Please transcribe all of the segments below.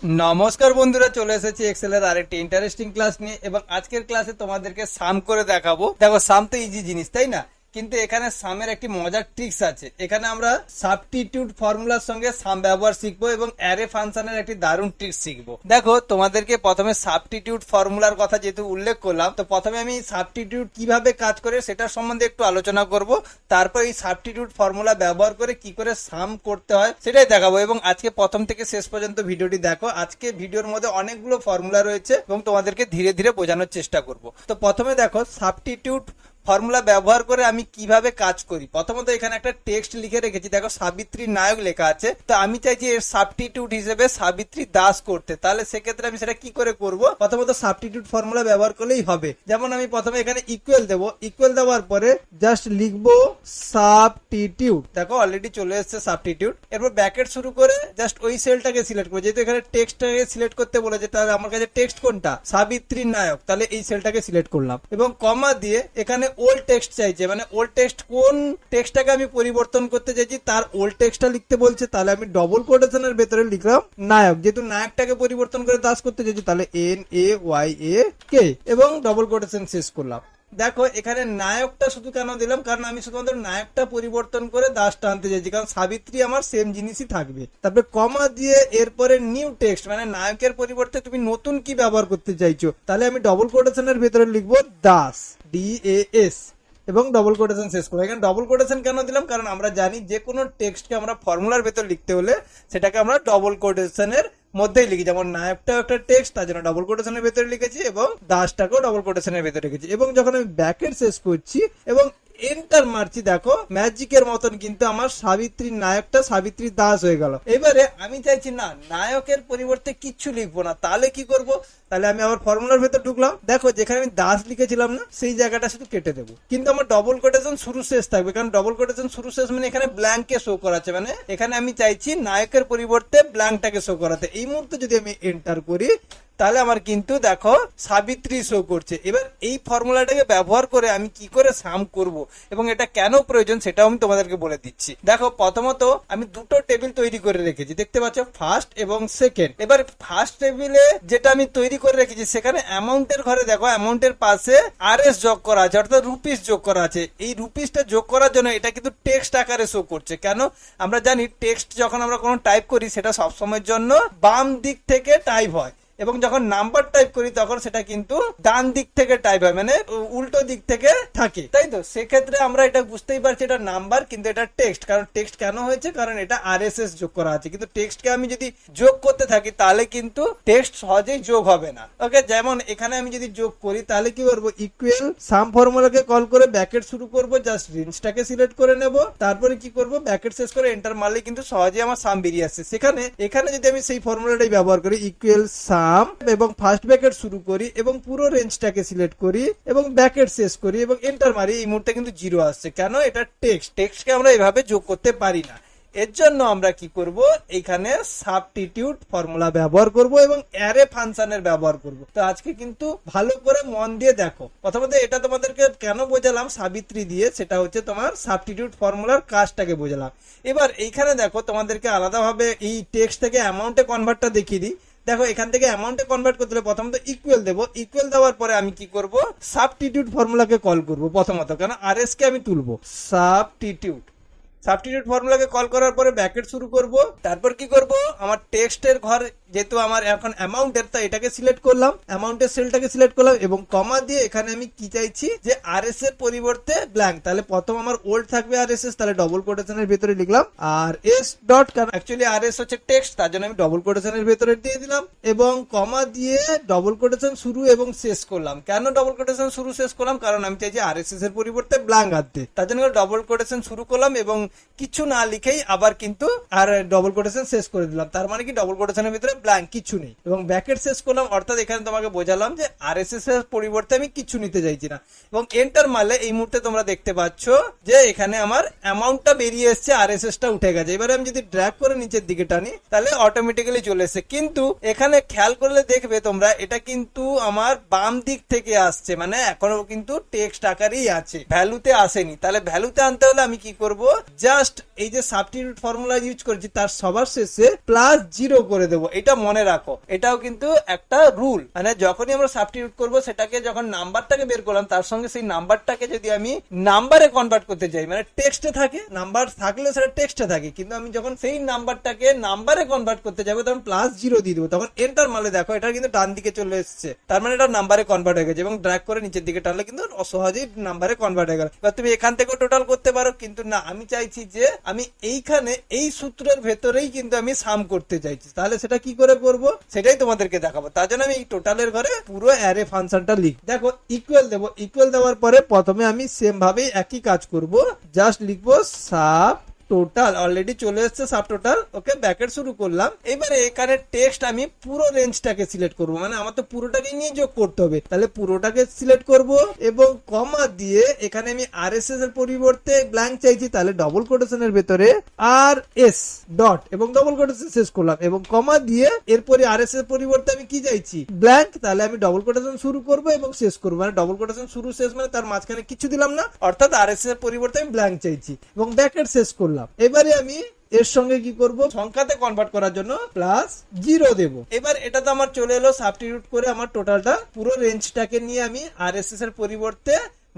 নমস্কার বন্ধুরা, চলে এসেছি এক্সেল এর আরেকটি ইন্টারেস্টিং ক্লাস নিয়ে। এবং আজকের ক্লাসে তোমাদেরকে সাম করে দেখাবো। দেখো, সাম তো ইজি জিনিস, তাই না? কিন্তু এখানে সামের একটি মজার ট্রিক্স আছে। এখানে আমরা সাবস্টিটিউট ফর্মুলার সঙ্গে সাম ব্যবহার শিখবো এবং অ্যারে ফাংশনের একটি দারুণ ট্রিক্স শিখবো। দেখো, তোমাদেরকে প্রথমে সাবস্টিটিউট ফর্মুলার কথা যেহেতু উল্লেখ করলাম, তো প্রথমে আমি সাবস্টিটিউট কিভাবে কাজ করে সেটার সম্বন্ধে একটু আলোচনা করব। তারপর এই সাবস্টিটিউট ফর্মুলা ব্যবহার করে কি করে সাম করতে হয় সেটাই দেখাবো। এবং আজকে প্রথম থেকে শেষ পর্যন্ত ভিডিওটি দেখো। আজকে ভিডিওর মধ্যে অনেকগুলো ফর্মুলা রয়েছে এবং তোমাদেরকে ধীরে ধীরে বোঝানোর চেষ্টা করব। তো প্রথমে দেখো, সাবস্টিটিউট ফর্মুলা ব্যবহার করে আমি কিভাবে কাজ করি। প্রথমত এখানে একটা টেক্সট লিখে রেখেছি, দেখো সাবিত্রী নায়ক লেখা আছে। তো আমি চাইছি এর সাবস্টিটিউট হিসেবে সাবিত্রী দাস করতে। তাহলে সেক্ষেত্রে আমি সেটা কি করে করব? প্রথমত সাবস্টিটিউট ফর্মুলা ব্যবহার করলেই হবে। যেমন আমি প্রথমে এখানে ইকুয়াল দেবো, ইকুয়াল দেওয়ার পরে জাস্ট লিখবো সাবস্টিটিউট। দেখো অলরেডি চলে এসেছে সাবস্টিটিউট। এরপর ব্র্যাকেট শুরু করে জাস্ট ওই সেলটাকে সিলেক্ট করবো। যেহেতু এখানে টেক্সটটাকে সিলেক্ট করতে বলেছে, তাহলে আমার কাছে টেক্সট কোনটা? সাবিত্রী নায়ক। তাহলে এই সেলটাকে সিলেক্ট করলাম এবং কমা দিয়ে এখানে ওল্ড টেক্সট চাইছে, মানে ওল্ড টেক্সট কোন টেক্সটটাকে আমি পরিবর্তন করতে চাইছি তার ওল্ড টেক্সটটা লিখতে বলছে। তাহলে আমি ডবল কোটেশনের ভেতরে লিখলাম নায়ক। যেহেতু নায়কটাকে পরিবর্তন করে দাস করতে চাইছি, তাহলে NAYAK এবং ডবল কোটেশন শেষ করলাম। দেখো এখানে নায়কটা শুধু কেন দিলাম? কারণ আমি শুধুমাত্র নায়কটা পরিবর্তন করে দাসটা আনতে চাইছি, কারণ সাবিত্রী আমার সেম জিনিসই থাকবে। তারপরে কমা দিয়ে এরপরে নিউ টেক্সট, মানে নায়কের পরিবর্তে তুমি নতুন কি ব্যবহার করতে চাইছো, তাহলে আমি ডবল কোটেশনের ভেতরে লিখবো দাস, DAS এবং ডবল কোটেশন শেষ করবো। এখানে ডবল কোটেশন কেন দিলাম? কারণ আমরা জানি যে কোনো টেক্সটকে আমরা ফর্মুলার ভেতর লিখতে হলে সেটাকে আমরা ডবল কোটেশনের মধ্যেই লিখি। যেমন নায়কটাও একটা টেক্সট, তার জন্য ডবল কোটেশনের ভেতরে লিখেছি এবং দাসটাকেও ডবল কোটেশনের ভেতরে লিখেছি। এবং যখন আমি ব্র্যাকেট শেষ করছি এবং এন্টার মারছি, দেখো ম্যাজিকের মতন কিন্তু আমার সাবিত্রীর নায়কটা সাবিত্রী দাস হয়ে গেল। এবারে আমি চাইছি না, নায়কের পরিবর্তে কিচ্ছু লিখবো না। তাহলে কি করব? তাহলে আমি আবার ফর্মুলার ভেতর ঢুকলাম। দেখো যেখানে আমি দাস লিখেছিলাম না, সেই জায়গাটা শুধু কেটে দেবো, কিন্তু আমার ডবল কোটেশন শুরু শেষ থাকবে। কারণ ডবল কোটেশন শুরু শেষ মানে এখানে ব্ল্যাঙ্কে শো করাচ্ছে, মানে এখানে আমি চাইছি নায়কের পরিবর্তে ব্ল্যাঙ্কটাকে শো করাতে। এই মুহূর্তে যদি আমি এন্টার করি, তাহলে আমার কিন্তু দেখো সাবিত্রী শো করছে। এবার এই ফর্মুলাটাকে ব্যবহার করে আমি কি করে সাম করব এবং এটা কেন প্রয়োজন সেটাও আমি তোমাদেরকে বলে দিচ্ছি। দেখো প্রথমত আমি দুটো টেবিল তৈরি করে রেখেছি, দেখতে পাচ্ছ, ফার্স্ট এবং সেকেন্ড। এবার ফার্স্ট টেবিলে যেটা আমি তৈরি করে রেখেছি সেখানে অ্যামাউন্টের ঘরে দেখো অ্যামাউন্টের পাশে RS যোগ করা আছে, অর্থাৎ রুপিস যোগ করা আছে। এই রুপিসটা যোগ করার জন্য এটা কিন্তু টেক্সট আকারে শো করছে। কেন? আমরা জানি টেক্সট যখন আমরা কোনো টাইপ করি সেটা সবসময়ের জন্য বাম দিক থেকে টাইপ হয়, এবং যখন নাম্বার টাইপ করি তখন সেটা কিন্তু ডান দিক থেকে টাইপ হয়, মানে উল্টো দিক থেকে থাকে, তাই তো? সেক্ষেত্রে আমরা এটা বুঝতেই পারছি এটা নাম্বার, কিন্তু এটা টেক্সট। কারণ টেক্সট কেন হয়েছে? কারণ এটা RSS যোগ করা আছে। কিন্তু টেক্সটকে আমি যদি যোগ করতে থাকি তাহলে কিন্তু টেক্সট সহজেই যোগ হবে না। ওকে, যেমন এখানে আমি যদি যোগ করি তাহলে কি করবো? ইকুয়াল সাম ফর্মুলাকে কল করে ব্র্যাকেট শুরু করবো, জাস্ট রেঞ্জটাকে সিলেক্ট করে নেব। তারপরে কি করবো? ব্র্যাকেট শেষ করে এন্টার মারলে কিন্তু সহজেই আমার সাম বেরিয়ে আসছে। এখানে যদি আমি সেই ফর্মুলাটাই ব্যবহার করি, ইকুয়াল সাম এবং ফার্স্ট ব্র্যাকেট শুরু করি এবং পুরো রেঞ্জটাকে সিলেক্ট করি এবং ব্র্যাকেট শেষ করি এবং এন্টার মারি, এই মুহূর্তে কিন্তু জিরো আসছে। কেন? এটা টেক্সটকে আমরা এভাবে যোগ করতে পারি না। এর জন্য আমরা কি করব? এখানে সাবস্টিটিউট ফর্মুলা ব্যবহার করব এবং অ্যারে ফাংশনের ব্যবহার করব। তো আজকে কিন্তু ভালো করে মন দিয়ে দেখো। প্রথমত এটা তোমাদেরকে কেন বোঝালাম সাবিত্রী দিয়ে, সেটা হচ্ছে তোমার সাবস্টিটিউট ফর্মুলার কাজটাকে বোঝালাম। এবার এইখানে দেখো তোমাদেরকে আলাদাভাবে এই টেক্সট থেকে অ্যামাউন্টে কনভার্টটা দেখিয়ে দিই। দেখো এখান থেকে অ্যামাউন্টে কনভার্ট করতে হলে প্রথমত ইকুয়াল দেবো। ইকুয়াল দেওয়ার পরে আমি কি করব? সাবস্টিটিউট ফর্মুলাকে কল করব প্রথমত, কারণ RS কে আমি তুলবো। সাবস্টিটিউট ফর্মুলাকে কল করার পরে ব্র্যাকেট শুরু করব। তারপর কি করব? আমার টেক্সটের ঘর যেহেতু আমার এখন অ্যামাউন্টের, তাই এটাকে সিলেক্ট করলাম, অ্যামাউন্টের সেলটাকে সিলেক্ট করলাম এবং কমা দিয়ে এখানে আমি কি চাইছি যে RS এর পরিবর্তে ব্ল্যাঙ্ক। তাহলে প্রথম আমার ওল্ড থাকবে RSS, তাহলে ডবল কোটেশনের ভিতরে লিখলাম RS ডট, কারণ অ্যাকচুয়ালি RS হচ্ছে টেক্সট, তার জন্য আমি ডবল কোটেশনের ভিতরে দিয়ে দিলাম এবং কমা দিয়ে ডবল কোটেশন শুরু এবং শেষ করলাম। কেন ডবল কোটেশন শুরু শেষ করলাম? কারণ আমি চাইছি RSS এর পরিবর্তে ব্ল্যাঙ্ক আনতে, তার জন্য ডবল কোটেশন শুরু করলাম এবং কিছু না লিখেই আবার কিন্তু আর ডবল কোটেশন শেষ করে দিলাম। তার মানে কি ডবল কোটেশনের ভিতরে ব্ল্যাঙ্ক, কিছু নেই, এবং ব্র্যাকেট শেষ করলাম। অর্থাৎ এখানে তোমাকে বোঝালাম যে RSS এর পরিবর্তে আমি কিছু নিতে চাইছি না। এবং এন্টার মারলে এই মুহূর্তে তোমরা দেখতে পাচ্ছ যে এখানে আমার অ্যামাউন্টটা বেরিয়ে এসছে, RSS টা উঠে গেছে। এবারে আমি যদি ড্র্যাগ করে নিচের দিকে টানি তাহলে অটোমেটিক্যালি চলে এসছে। কিন্তু এখানে খেয়াল করলে দেখবে তোমরা, এটা কিন্তু আমার বাম দিক থেকে আসছে, মানে এখনো কিন্তু টেক্সট আকারেই আছে, ভ্যালুতে আসেনি। তাহলে ভ্যালুতে আনতে হলে আমি কি করব? জাস্ট এই যে সাবস্টিটিউট ফর্মুলা ইউজ করেছি তার সবার শেষে +0 করে দেবো। এটা মনে রাখো, এটাও কিন্তু একটা রুল। মানে যখনই আমরা সাবস্টিটিউট করবো সেটাকে যখন নাম্বারটাকে বের করলাম তার সঙ্গে সেই নাম্বারটাকে যদি আমি নাম্বারে কনভার্ট করতে চাই, মানে টেক্সটে থাকে, নাম্বার থাকলে সেটা টেক্সটে থাকে, কিন্তু আমি যখন সেই নাম্বারটাকে নাম্বারে কনভার্ট করতে যাবো তখন +0 দিয়ে দেবো। তখন এন্টার মারলে দেখো এটা কিন্তু ডান দিকে চলে এসেছে, তার মানে এটা নাম্বারে কনভার্ট হয়ে গেছে এবং ড্র্যাগ করে নিচের দিকে টানলে কিন্তু সহজেই নাম্বারে কনভার্ট হয়ে গেল। এবার তুমি এখান থেকেও টোটাল করতে পারো, কিন্তু না, আমি চাইছি যে আমি এইখানে এই সূত্রের ভেতরেই কিন্তু আমি সাম করতে চাইছি। তাহলে সেটা কি করে করব সেটাই তোমাদেরকে দেখাবো। তার জন্য আমি এই টোটালের ঘরে পুরো অ্যারে ফাংশনটা লিখ, দেখো ইকুয়াল দেবো। ইকুয়াল দেওয়ার পরে প্রথমে আমি সেম ভাবেই একই কাজ করব, জাস্ট লিখবো সাব টোটাল, অলরেডি চলে এসেছে সাব টোটাল। ওকে, ব্র্যাকেট শুরু করলাম। এবারে এখানে টেক্সট আমি পুরো রেঞ্জটাকে সিলেক্ট করব, মানে আমার তো পুরোটাকে নিয়ে যোগ করতে হবে, তাহলে পুরোটাকে সিলেক্ট করব এবং কমা দিয়ে এখানে আমি আরএসএস এর পরিবর্তে ব্ল্যাঙ্ক চাইছি, তাহলে ডবল কোটেশনের ভেতরে আর এস ডট এবং ডবল কোটেশন শেষ করলাম এবং কমা দিয়ে এরপরে আরএসএস এর পরিবর্তে আমি কি চাইছি ব্ল্যাঙ্ক, তাহলে আমি ডবল কোটেশন শুরু করব এবং শেষ করব, মানে ডবল কোটেশন শুরু শেষ মানে তার মাঝখানে কিছু দিলাম না, অর্থাৎ আরএসএস এর পরিবর্তে আমি ব্ল্যাঙ্ক চাইছি এবং ব্র্যাকেট শেষ করলাম। এবারে আমি এর সঙ্গে কি করব, সংখ্যাতে কনভার্ট করার জন্য +0 দেব। এবার এটা তো আমার চলে এলো সাবস্টিটিউট করে, আমার টোটালটা পুরো রেঞ্জটাকে নিয়ে আমি আরএসএস এর পরিবর্তে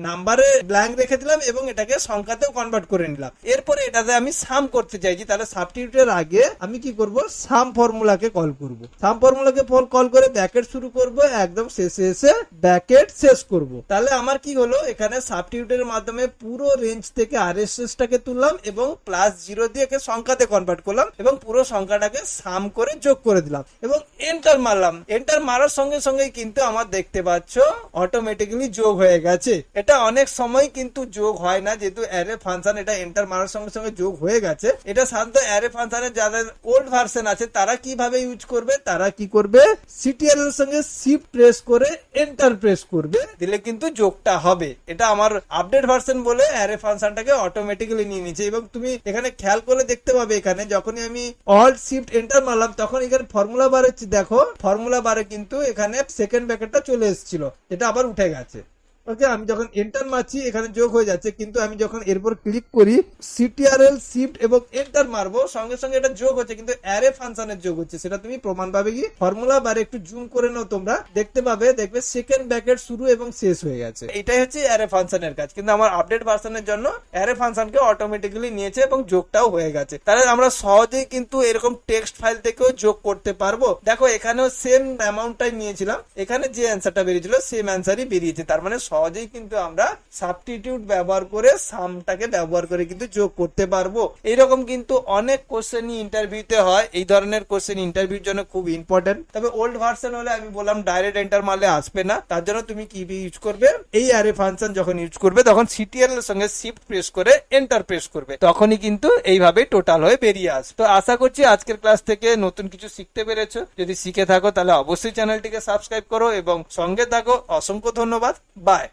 নাম্বারে ব্ল্যাঙ্ক রেখে দিলাম এবং এটাকে সংখ্যাতেও কনভার্ট করে নিলাম। এরপরে এটাতে আমি সাম করতে চাইছি, তাহলে সাবস্টিটিউটের আগে আমি কি করব, সাম ফর্মুলাকে কল করব। সাম ফর্মুলাকে কল করে ব্র্যাকেট শুরু করব, একদম শেষে এসে ব্র্যাকেট শেষ করব। তাহলে আমার কি হলো, এখানে সাবস্টিটিউটের মাধ্যমে পুরো রেঞ্জ থেকে আরএসএস টাকে তুললাম এবং +0 দিয়ে একে সংখ্যাতে কনভার্ট করলাম এবং পুরো সংখ্যাটাকে সাম করে যোগ করে দিলাম এবং এন্টার মারলাম। এন্টার মারার সঙ্গে সঙ্গেই কিন্তু আমার দেখতে পাচ্ছ অটোমেটিক্যালি যোগ হয়ে গেছে। এটা অনেক সময় কিন্তু যোগ হয় না, যেহেতু অ্যারে ফাংশন, এটা এন্টার মারার সঙ্গে সঙ্গে যোগ হয়ে গেছে। এটা সাধারণত অ্যারে ফাংশনের যাদের ওল্ড ভার্সন আছে তারা কিভাবে ইউজ করবে, তারা কি করবে, সিটিএল এর সঙ্গে শিফট প্রেস করে এন্টার প্রেস করবে, দিলে কিন্তু যোগটা হবে। এটা আমার আপডেট ভার্সন বলে অ্যারে ফাংশনটাকে অটোমেটিক্যালি নিয়ে নিচ্ছে। এবং তুমি এখানে খেয়াল করে দেখতে পাবে, এখানে যখনই আমি অল্ট শিফট এন্টার মারলাম তখন এখানে ফর্মুলা বারে দেখো, ফর্মুলা বারে কিন্তু এখানে সেকেন্ড ব্র্যাকেটটা চলে এসেছিল, এটা আবার উঠে গেছে। ওকে, আমি যখন এন্টার মারছি এখানে যোগ হয়ে যাচ্ছে, কিন্তু আমি যখন এরপর ক্লিক করি সিটিআরএল শিফট এবং এন্টার মারবো সঙ্গে সঙ্গে এটা যোগ হচ্ছে, কিন্তু অ্যারে ফাংশনের যোগ হচ্ছে। সেটা তুমি প্রমাণ পাবে কি, ফর্মুলা বারে একটু জুম করে নাও, তোমরা দেখতে পাবে, দেখবে সেকেন্ড ব্র্যাকেট শুরু এবং শেষ হয়ে গেছে। এটাই হচ্ছে অ্যারে ফাংশনের কাজ, কিন্তু আমার আপডেট ভার্সনের জন্য অ্যারে ফাংশনকে অটোমেটিক্যালি নিয়েছে এবং যোগটাও হয়ে গেছে। তাহলে আমরা সহজেই কিন্তু এরকম টেক্সট ফাইল থেকেও যোগ করতে পারবো। দেখো এখানেও সেম অ্যামাউন্টটাই নিয়েছিলাম, এখানে যে অ্যান্সারটা বেরিয়েছিল সেম অ্যান্সারই বেরিয়েছে। তার মানে সহজেই কিন্তু আমরা সাবস্টিটিউট ব্যবহার করে সামটাকে ব্যবহার করে কিন্তু যোগ করতে পারবো। এইরকম কিন্তু অনেক কোশ্চেনই ইন্টারভিউতে হয়, এই ধরনের কোশ্চেন ইন্টারভিউর জন্য খুব ইম্পর্টেন্ট। তবে ওল্ড ভার্সন হলে আমি বললাম ডাইরেক্ট এন্টার মারলে আসবে না, তার জন্য তুমি কি ইউজ করবে, এই অ্যারে ফাংশন যখন ইউজ করবে তখন সিটিএল এর সঙ্গে শিফট প্রেস করে এন্টার প্রেস করবে, তখনই কিন্তু এইভাবে টোটাল হয়ে বেরিয়ে আসবে। তো আশা করছি আজকের ক্লাস থেকে নতুন কিছু শিখতে পেরেছো। যদি শিখে থাকো তাহলে অবশ্যই চ্যানেলটিকে সাবস্ক্রাইব করো এবং সঙ্গে থাকো। অসংখ্য ধন্যবাদ, বাই।